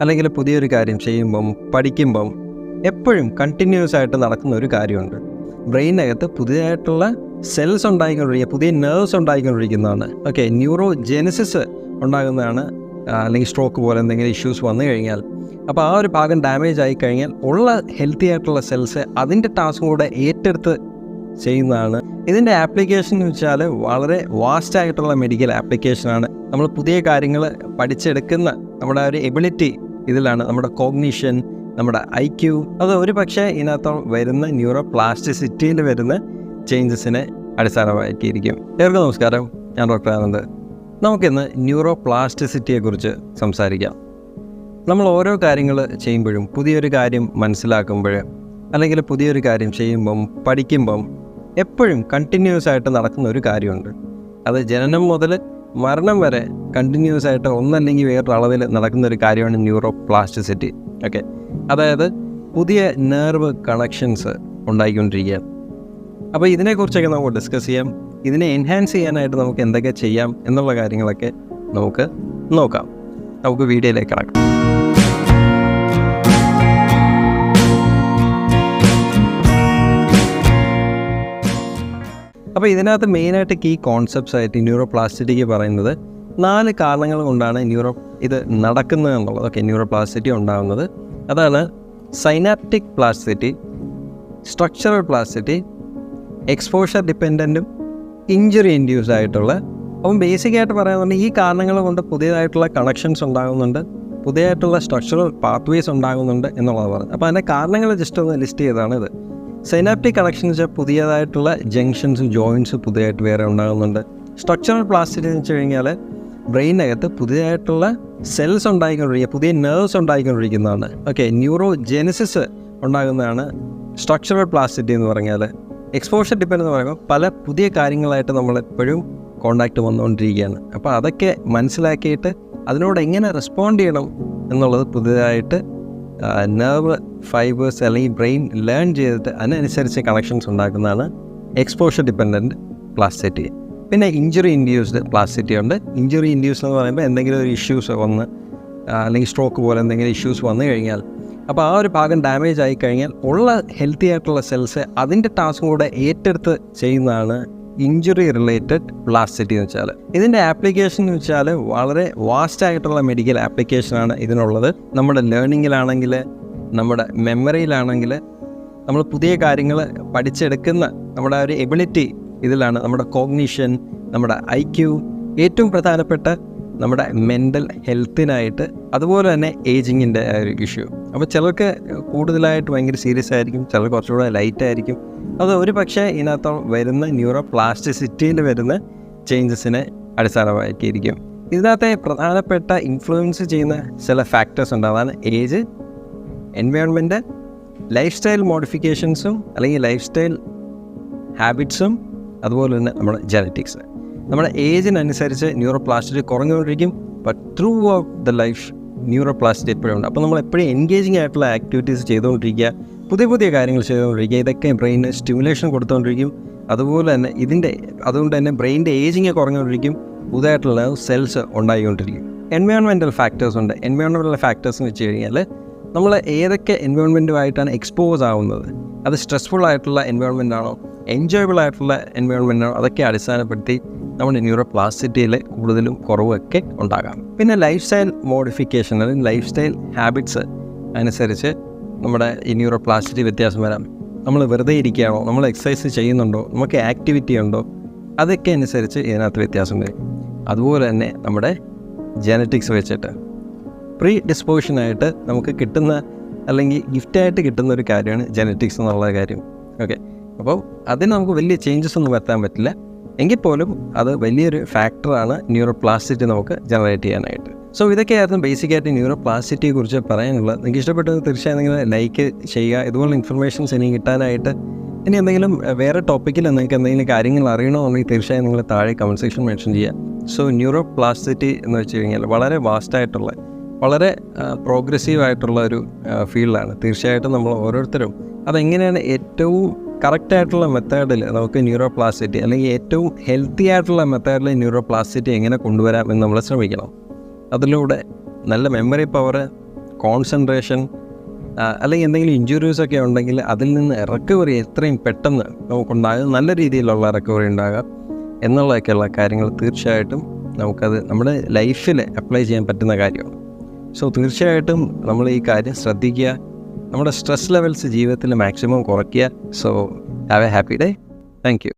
അല്ലെങ്കിൽ പുതിയൊരു കാര്യം ചെയ്യുമ്പം പഠിക്കുമ്പം എപ്പോഴും കണ്ടിന്യൂസ് ആയിട്ട് നടക്കുന്ന ഒരു കാര്യമുണ്ട്. ബ്രെയിനകത്ത് പുതിയതായിട്ടുള്ള സെൽസ് ഉണ്ടായിക്കൊണ്ടിരിക്കുക, പുതിയ നെർവ്സ് ഉണ്ടായിക്കൊണ്ടിരിക്കുന്നതാണ്. ഓക്കെ, ന്യൂറോ ജെനസിസ് ഉണ്ടാകുന്നതാണ്. അല്ലെങ്കിൽ സ്ട്രോക്ക് പോലെ എന്തെങ്കിലും ഇഷ്യൂസ് വന്നു കഴിഞ്ഞാൽ, അപ്പോൾ ആ ഒരു ഭാഗം ഡാമേജ് ആയി കഴിഞ്ഞാൽ ഉള്ള ഹെൽത്തി ആയിട്ടുള്ള സെൽസ് അതിൻ്റെ ടാസ്കും കൂടെ ഏറ്റെടുത്ത് ചെയ്യുന്നതാണ്. ഇതിൻ്റെ ആപ്ലിക്കേഷൻ എന്ന് വെച്ചാൽ വളരെ വാസ്റ്റ് ആയിട്ടുള്ള മെഡിക്കൽ ആപ്ലിക്കേഷനാണ്. നമ്മൾ പുതിയ കാര്യങ്ങൾ പഠിച്ചെടുക്കുന്ന നമ്മുടെ ഒരു എബിലിറ്റി ഇതിലാണ്. നമ്മുടെ കോഗ്നിഷൻ, നമ്മുടെ IQ, അത് ഒരു പക്ഷേ ഇതിനകത്ത് വരുന്ന ന്യൂറോ പ്ലാസ്റ്റിസിറ്റിയിൽ വരുന്ന ചേഞ്ചസിനെ അടിസ്ഥാനമാക്കിയിരിക്കും. ഏവർക്കും നമസ്കാരം, ഞാൻ ഡോക്ടർ ആനന്ദ്. നമുക്കിന്ന് ന്യൂറോ പ്ലാസ്റ്റിസിറ്റിയെക്കുറിച്ച് സംസാരിക്കാം. നമ്മൾ ഓരോ കാര്യങ്ങൾ ചെയ്യുമ്പോഴും, പുതിയൊരു കാര്യം മനസ്സിലാക്കുമ്പോൾ, അല്ലെങ്കിൽ പുതിയൊരു കാര്യം ചെയ്യുമ്പം പഠിക്കുമ്പം എപ്പോഴും കണ്ടിന്യൂസ് ആയിട്ട് നടക്കുന്ന ഒരു കാര്യമുണ്ട്. അത് ജനനം മുതൽ മരണം വരെ കണ്ടിന്യൂസ് ആയിട്ട് ഒന്നല്ലെങ്കിൽ വേറൊരു അളവിൽ നടക്കുന്ന ഒരു കാര്യമാണ് ന്യൂറോ പ്ലാസ്റ്റിസിറ്റി. ഓക്കെ, അതായത് പുതിയ നെർവ് കണക്ഷൻസ് ഉണ്ടായിക്കൊണ്ടിരിക്കുകയാണ്. അപ്പോൾ ഇതിനെക്കുറിച്ചൊക്കെ നമുക്ക് ഡിസ്കസ് ചെയ്യാം. ഇതിനെ എൻഹാൻസ് ചെയ്യാനായിട്ട് നമുക്ക് എന്തൊക്കെ ചെയ്യാം എന്നുള്ള കാര്യങ്ങളൊക്കെ നമുക്ക് നോക്കാം. നമുക്ക് വീഡിയോയിലേക്ക് കടക്കാം. അപ്പോൾ ഇതിനകത്ത് മെയിനായിട്ട് കീ കോൺസെപ്റ്റ്സ് ആയിട്ട് ന്യൂറോ പ്ലാസ്റ്റിസിറ്റിക്ക് പറയുന്നത് 4 കാരണങ്ങൾ കൊണ്ടാണ് ഇത് നടക്കുന്നത് എന്നുള്ളത്. ഓക്കെ, ന്യൂറോ പ്ലാസ്റ്റിസിറ്റി ഉണ്ടാകുന്നത് അതാണ് synaptic plasticity, structural plasticity, exposure ഡിപ്പെൻഡൻറ്റും ഇഞ്ചുറി ഇൻഡ്യൂസ് ആയിട്ടുള്ള. അപ്പം ബേസിക്കായിട്ട് പറയാന്നുണ്ടെങ്കിൽ ഈ കാരണങ്ങൾ കൊണ്ട് പുതിയതായിട്ടുള്ള കണക്ഷൻസ് ഉണ്ടാകുന്നുണ്ട്, പുതിയതായിട്ടുള്ള സ്ട്രക്ചറൽ പാത്വേസ് ഉണ്ടാകുന്നുണ്ട് എന്നുള്ളത് പറഞ്ഞു. അപ്പോൾ അതിൻ്റെ കാരണങ്ങൾ ജസ്റ്റ് ഒന്ന് ലിസ്റ്റ് ചെയ്തതാണ് ഇത്. സൈനാപ്റ്റിക് കണക്ഷൻസ് പുതിയതായിട്ടുള്ള ജംഗ്ഷൻസ്, ജോയിൻറ്റ്സ് പുതിയതായിട്ട് വേറെ ഉണ്ടാകുന്നുണ്ട്. സ്ട്രക്ചറൽ പ്ലാസ്റ്റിസിറ്റി എന്ന് വെച്ച് കഴിഞ്ഞാൽ ബ്രെയിനകത്ത് പുതിയതായിട്ടുള്ള സെൽസ് ഉണ്ടായിക്കൊണ്ടിരിക്കുക, പുതിയ നെർവ്സ് ഉണ്ടായിക്കൊണ്ടിരിക്കുന്നതാണ്. ഓക്കെ, ന്യൂറോ ജെനസിസ് ഉണ്ടാകുന്നതാണ് സ്ട്രക്ചറൽ പ്ലാസ്റ്റിസിറ്റി എന്ന് പറഞ്ഞാൽ. എക്സ്പോഷർ ഡിപ്പെൻഡ് എന്ന് പറയുമ്പോൾ പല പുതിയ കാര്യങ്ങളായിട്ട് നമ്മളെപ്പോഴും കോണ്ടാക്റ്റ് വന്നുകൊണ്ടിരിക്കുകയാണ്. അപ്പോൾ അതൊക്കെ മനസ്സിലാക്കിയിട്ട് അതിനോട് എങ്ങനെ റെസ്പോണ്ട് ചെയ്യണം എന്നുള്ളത് പുതിയതായിട്ട് നെർവ് ഫൈബേഴ്സ് അല്ലെങ്കിൽ ബ്രെയിൻ ലേൺ ചെയ്തിട്ട് അതിനനുസരിച്ച് കണക്ഷൻസ് ഉണ്ടാക്കുന്നതാണ് എക്സ്പോഷർ ഡിപ്പെൻഡൻറ്റ് പ്ലാസ്റ്റിസിറ്റി. പിന്നെ ഇഞ്ചുറി ഇൻഡ്യൂസ്ഡ് പ്ലാസ്റ്റിസിറ്റി ഉണ്ട്. ഇഞ്ചുറി ഇൻഡ്യൂസ്ഡ് എന്ന് പറയുമ്പോൾ എന്തെങ്കിലും ഒരു ഇഷ്യൂസ് വന്ന്, അല്ലെങ്കിൽ സ്ട്രോക്ക് പോലെ എന്തെങ്കിലും ഇഷ്യൂസ് വന്നു കഴിഞ്ഞാൽ, അപ്പോൾ ആ ഒരു ഭാഗം ഡാമേജ് ആയി കഴിഞ്ഞാൽ ഉള്ള ഹെൽത്തി ആയിട്ടുള്ള സെൽസ് അതിൻ്റെ ടാസ്കും കൂടെ ഏറ്റെടുത്ത് ചെയ്യുന്നതാണ് ഇഞ്ചുറി റിലേറ്റഡ് പ്ലാസ്റ്റിസിറ്റി എന്ന് വെച്ചാൽ. ഇതിൻ്റെ ആപ്ലിക്കേഷൻ എന്ന് വെച്ചാൽ വളരെ വാസ്റ്റ് ആയിട്ടുള്ള മെഡിക്കൽ ആപ്ലിക്കേഷനാണ് ഇതിനുള്ളത്. നമ്മുടെ ലേണിങ്ങിലാണെങ്കിൽ, നമ്മുടെ മെമ്മറിയിലാണെങ്കിൽ, നമ്മൾ പുതിയ കാര്യങ്ങൾ പഠിച്ചെടുക്കുന്ന നമ്മുടെ ഒരു എബിലിറ്റി ഇതിലാണ്. നമ്മുടെ കോഗ്നിഷൻ, നമ്മുടെ IQ, ഏറ്റവും പ്രധാനപ്പെട്ട നമ്മുടെ മെൻ്റൽ ഹെൽത്തിനായിട്ട്, അതുപോലെ തന്നെ ഏജിങ്ങിൻ്റെ ഒരു ഇഷ്യൂ. അപ്പോൾ ചിലർക്ക് കൂടുതലായിട്ട് ഭയങ്കര സീരിയസ് ആയിരിക്കും, ചിലർ കുറച്ചുകൂടെ ലൈറ്റ് ആയിരിക്കും. അത് ഒരു പക്ഷേ ഇതിനകത്ത് വരുന്ന ന്യൂറോ പ്ലാസ്റ്റിസിറ്റിയിൽ വരുന്ന ചേഞ്ചസിനെ അടിസ്ഥാനമാക്കിയിരിക്കും. ഇതിനകത്തെ പ്രധാനപ്പെട്ട ഇൻഫ്ലുവൻസ് ചെയ്യുന്ന ചില ഫാക്ടേഴ്സ് ഉണ്ട്. അതാണ് ഏജ്, എൻവയോൺമെൻറ്റ്, ലൈഫ് സ്റ്റൈൽ മോഡിഫിക്കേഷൻസും അല്ലെങ്കിൽ ലൈഫ് സ്റ്റൈൽ ഹാബിറ്റ്സും, അതുപോലെ തന്നെ നമ്മുടെ ജെനറ്റിക്സ്. നമ്മുടെ ഏജിനനുസരിച്ച് ന്യൂറോ പ്ലാസ്റ്റിസിറ്റി കുറഞ്ഞുകൊണ്ടിരിക്കും. But throughout the life neuro plasticity എപ്പോഴും ഉണ്ട്. അപ്പോൾ നമ്മൾ എപ്പോഴും എൻഗേജിങ് ആയിട്ടുള്ള ആക്ടിവിറ്റീസ് ചെയ്തുകൊണ്ടിരിക്കുക, പുതിയ പുതിയ കാര്യങ്ങൾ ചെയ്തുകൊണ്ടിരിക്കുക. ഇതൊക്കെ ബ്രെയിനിന് സ്റ്റിമുലേഷൻ കൊടുത്തുകൊണ്ടിരിക്കും. അതുപോലെ തന്നെ അതുകൊണ്ട് തന്നെ ബ്രെയിനിൻ്റെ ഏജിങ് കുറഞ്ഞുകൊണ്ടിരിക്കും, പുതിയതായിട്ടുള്ള സെൽസ് ഉണ്ടായിക്കൊണ്ടിരിക്കും. എൻവയോൺമെൻറ്റൽ ഫാക്ടേഴ്സ് ഉണ്ട്. എൻവയോൺമെൻറ്റൽ ഫാക്ടേഴ്സ് എന്ന് വെച്ച് കഴിഞ്ഞാൽ നമ്മൾ ഏതൊക്കെ എൻവയോൺമെൻറ്റുമായിട്ടാണ് എക്സ്പോസ് ആവുന്നത്, അത് സ്ട്രെസ്ഫുൾ ആയിട്ടുള്ള എൻവയോൺമെൻ്റ് ആണോ, എൻജോയബിൾ ആയിട്ടുള്ള എൻവയോൺമെൻ്റ് ആണോ, അതൊക്കെ അടിസ്ഥാനപ്പെടുത്തി നമ്മുടെ ന്യൂറോ പ്ലാസ്റ്റിസിറ്റിയിൽ കൂടുതലും കുറവൊക്കെ ഉണ്ടാകാം. പിന്നെ ലൈഫ് സ്റ്റൈൽ മോഡിഫിക്കേഷൻ, അല്ലെങ്കിൽ ലൈഫ് സ്റ്റൈൽ ഹാബിറ്റ്സ് അനുസരിച്ച് നമ്മുടെ ഈ ന്യൂറോ പ്ലാസ്റ്റിസിറ്റി വ്യത്യാസം വരാം. നമ്മൾ വെറുതെ ഇരിക്കുകയാണോ, നമ്മൾ എക്സസൈസ് ചെയ്യുന്നുണ്ടോ, നമുക്ക് ആക്ടിവിറ്റി ഉണ്ടോ, അതൊക്കെ അനുസരിച്ച് ഇതിനകത്ത് വ്യത്യാസം വരും. അതുപോലെ തന്നെ നമ്മുടെ ജെനറ്റിക്സ് വെച്ചിട്ട് പ്രീ ഡിസ്പോസിഷനായിട്ട് നമുക്ക് കിട്ടുന്ന, അല്ലെങ്കിൽ ഗിഫ്റ്റായിട്ട് കിട്ടുന്ന ഒരു കാര്യമാണ് ജെനറ്റിക്സ് എന്നുള്ള കാര്യം. ഓക്കെ, അപ്പോൾ അതിന് നമുക്ക് വലിയ ചേഞ്ചസ് ഒന്നും വരുത്താൻ പറ്റില്ല. എങ്കിൽ പോലും അത് വലിയൊരു ഫാക്ടറാണ് ന്യൂറോ പ്ലാസ്റ്റിസിറ്റി നമുക്ക് ജനറേറ്റ് ചെയ്യാനായിട്ട്. സോ ഇതൊക്കെയായിരുന്നു ബേസിക്കായിട്ട് ന്യൂറോ പ്ലാസ്റ്റിസിറ്റിയെ കുറിച്ച് പറയാനുള്ളത്. നിങ്ങൾക്ക് ഇഷ്ടപ്പെട്ടത് തീർച്ചയായും നിങ്ങൾ ലൈക്ക് ചെയ്യുക. ഇതുപോലുള്ള ഇൻഫർമേഷൻസ് ഇനി കിട്ടാനായിട്ട്, ഇനി എന്തെങ്കിലും വേറെ ടോപ്പിക്കിൽ നിങ്ങൾക്ക് എന്തെങ്കിലും കാര്യങ്ങൾ അറിയണമെന്നുണ്ടെങ്കിൽ തീർച്ചയായും നിങ്ങൾ താഴെ കമൻറ്റ് സെക്ഷൻ മെൻഷൻ ചെയ്യുക. സോ ന്യൂറോ പ്ലാസ്റ്റിസിറ്റി എന്ന് വെച്ച് കഴിഞ്ഞാൽ വളരെ വാസ്റ്റായിട്ടുള്ള, വളരെ പ്രോഗ്രസീവായിട്ടുള്ള ഒരു ഫീൽഡാണ്. തീർച്ചയായിട്ടും നമ്മൾ ഓരോരുത്തരും അതെങ്ങനെയാണ് ഏറ്റവും കറക്റ്റായിട്ടുള്ള മെത്തേഡിൽ നമുക്ക് ന്യൂറോ പ്ലാസ്റ്റിസിറ്റി, അല്ലെങ്കിൽ ഏറ്റവും ഹെൽത്തി ആയിട്ടുള്ള മെത്തേഡിൽ ന്യൂറോ പ്ലാസ്റ്റിസിറ്റി എങ്ങനെ കൊണ്ടുവരാം എന്ന് നമ്മൾ ശ്രമിക്കണം. അതിലൂടെ നല്ല മെമ്മറി പവർ, കോൺസെൻട്രേഷൻ അല്ലെങ്കിൽ എന്തെങ്കിലും ഇഞ്ചുറീസൊക്കെ ഉണ്ടെങ്കിൽ അതിൽ നിന്ന് റിക്കവറി എത്രയും പെട്ടെന്ന് നമുക്കുണ്ടാകും, നല്ല രീതിയിലുള്ള റിക്കവറി ഉണ്ടാകാം എന്നുള്ളതൊക്കെയുള്ള കാര്യങ്ങൾ തീർച്ചയായിട്ടും നമുക്കത് നമ്മുടെ ലൈഫിൽ അപ്ലൈ ചെയ്യാൻ പറ്റുന്ന കാര്യമാണ്. സോ തീർച്ചയായിട്ടും നമ്മൾ ഈ കാര്യം ശ്രദ്ധിക്കുക, നമ്മുടെ സ്ട്രെസ് ലെവൽസ് ജീവിതത്തിൽ മാക്സിമം കുറയ്ക്കുക. So have A happy day. Thank you.